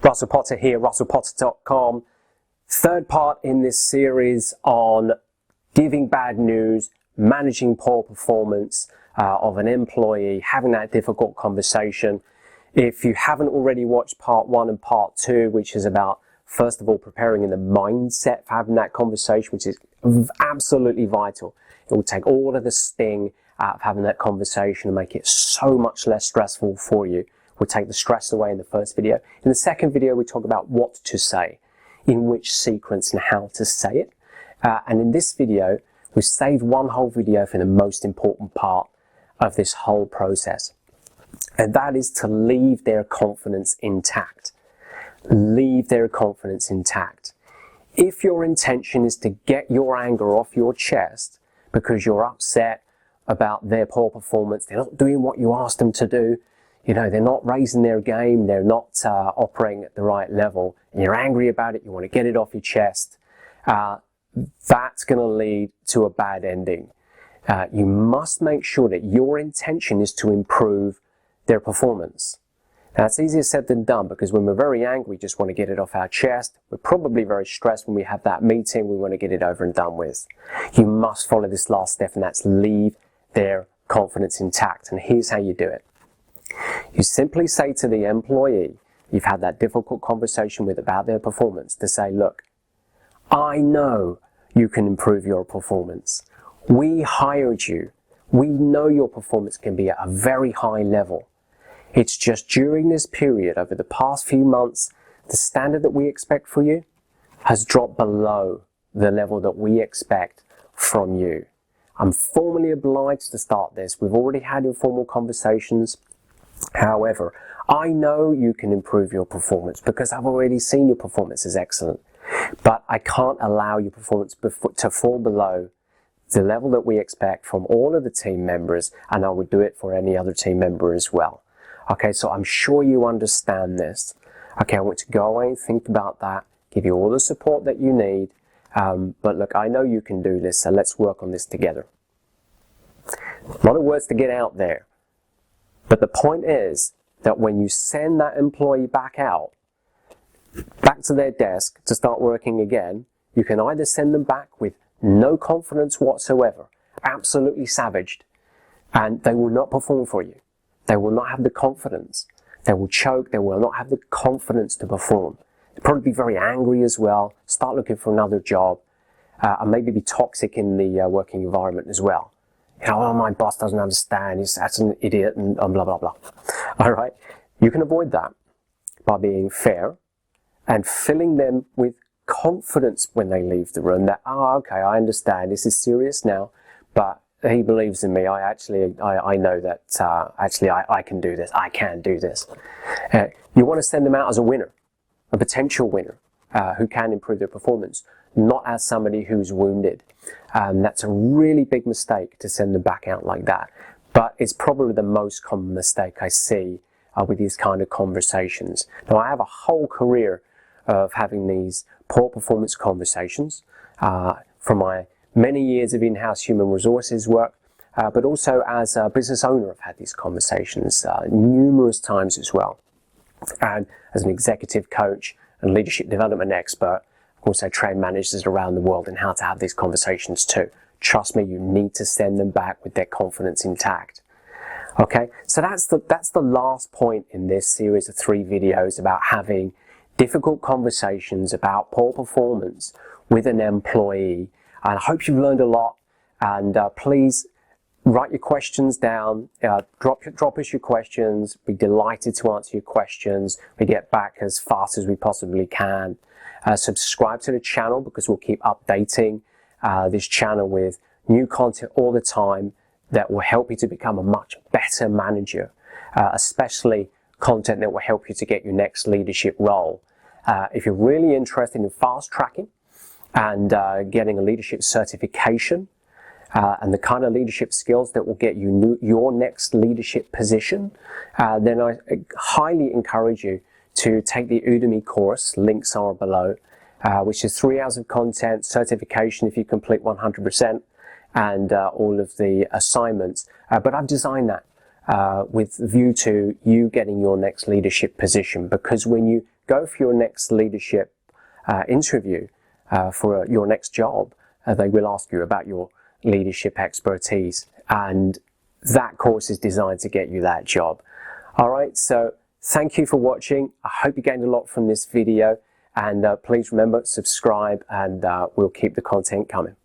Russell Potter here, russellpotter.com. Third part in this series on giving bad news, managing poor performance of an employee, having that difficult conversation. If you haven't already watched part 1 and part 2, which is about, first of all, preparing in the mindset for having that conversation, which is absolutely vital. It will take all of the sting out of having that conversation and make it so much less stressful for you. We'll take the stress away in the first video. In the second video, we talk about what to say, in which sequence and how to say it. And in this video, we've saved one whole video for the most important part of this whole process. And that is to leave their confidence intact. Leave their confidence intact. If your intention is to get your anger off your chest because you're upset about their poor performance, they're not doing what you asked them to do, you know, they're not raising their game, they're not operating at the right level, and you're angry about it, you want to get it off your chest, that's going to lead to a bad ending. You must make sure that your intention is to improve their performance. Now, it's easier said than done, because when we're very angry, we just want to get it off our chest. We're probably very stressed when we have that meeting, we want to get it over and done with. You must follow this last step, and that's leave their confidence intact. And here's how you do it. You simply say to the employee you've had that difficult conversation with about their performance, to say, look, I know you can improve your performance. We hired you. We know your performance can be at a very high level. It's just during this period, over the past few months, the standard that we expect for you has dropped below the level that we expect from you. I'm formally obliged to start this. We've already had informal conversations. However, I know you can improve your performance because I've already seen your performance is excellent. But I can't allow your performance to fall below the level that we expect from all of the team members, and I would do it for any other team member as well. Okay, so I'm sure you understand this. Okay, I want to go away and think about that, give you all the support that you need. But look, I know you can do this, so let's work on this together. A lot of words to get out there. But the point is that when you send that employee back out, back to their desk to start working again, you can either send them back with no confidence whatsoever, absolutely savaged, and they will not perform for you. They will not have the confidence. They will choke. They will not have the confidence to perform. They'll probably be very angry as well, start looking for another job, and maybe be toxic in the working environment as well. You know, oh, my boss doesn't understand, that's an idiot, and blah, blah, blah. All right? You can avoid that by being fair and filling them with confidence when they leave the room that, oh, okay, I understand, this is serious now, but he believes in me. I know that I can do this. I can do this. You want to send them out as a winner, a potential winner who can improve their performance, not as somebody who's wounded. That's a really big mistake to send them back out like that. But it's probably the most common mistake I see with these kind of conversations. Now, I have a whole career of having these poor performance conversations from my many years of in-house human resources work, but also as a business owner, I've had these conversations numerous times as well. And as an executive coach and leadership development expert, of course, I train managers around the world in how to have these conversations too. Trust me, you need to send them back with their confidence intact. Okay, so that's the last point in this series of 3 videos about having difficult conversations about poor performance with an employee. And I hope you've learned a lot, and please write your questions down, drop us your questions. We'd be delighted to answer your questions. We get back as fast as we possibly can. Subscribe to the channel, because we'll keep updating this channel with new content all the time that will help you to become a much better manager, especially content that will help you to get your next leadership role. If you're really interested in fast tracking and getting a leadership certification and the kind of leadership skills that will get you your next leadership position, then I highly encourage you to take the Udemy course, links are below, which is 3 hours of content, certification if you complete 100%, and all of the assignments. But I've designed that with view to you getting your next leadership position. Because when you go for your next leadership interview for your next job, they will ask you about your leadership expertise, and that course is designed to get you that job. All right, so thank you for watching. I hope you gained a lot from this video, and please remember, subscribe, and we'll keep the content coming.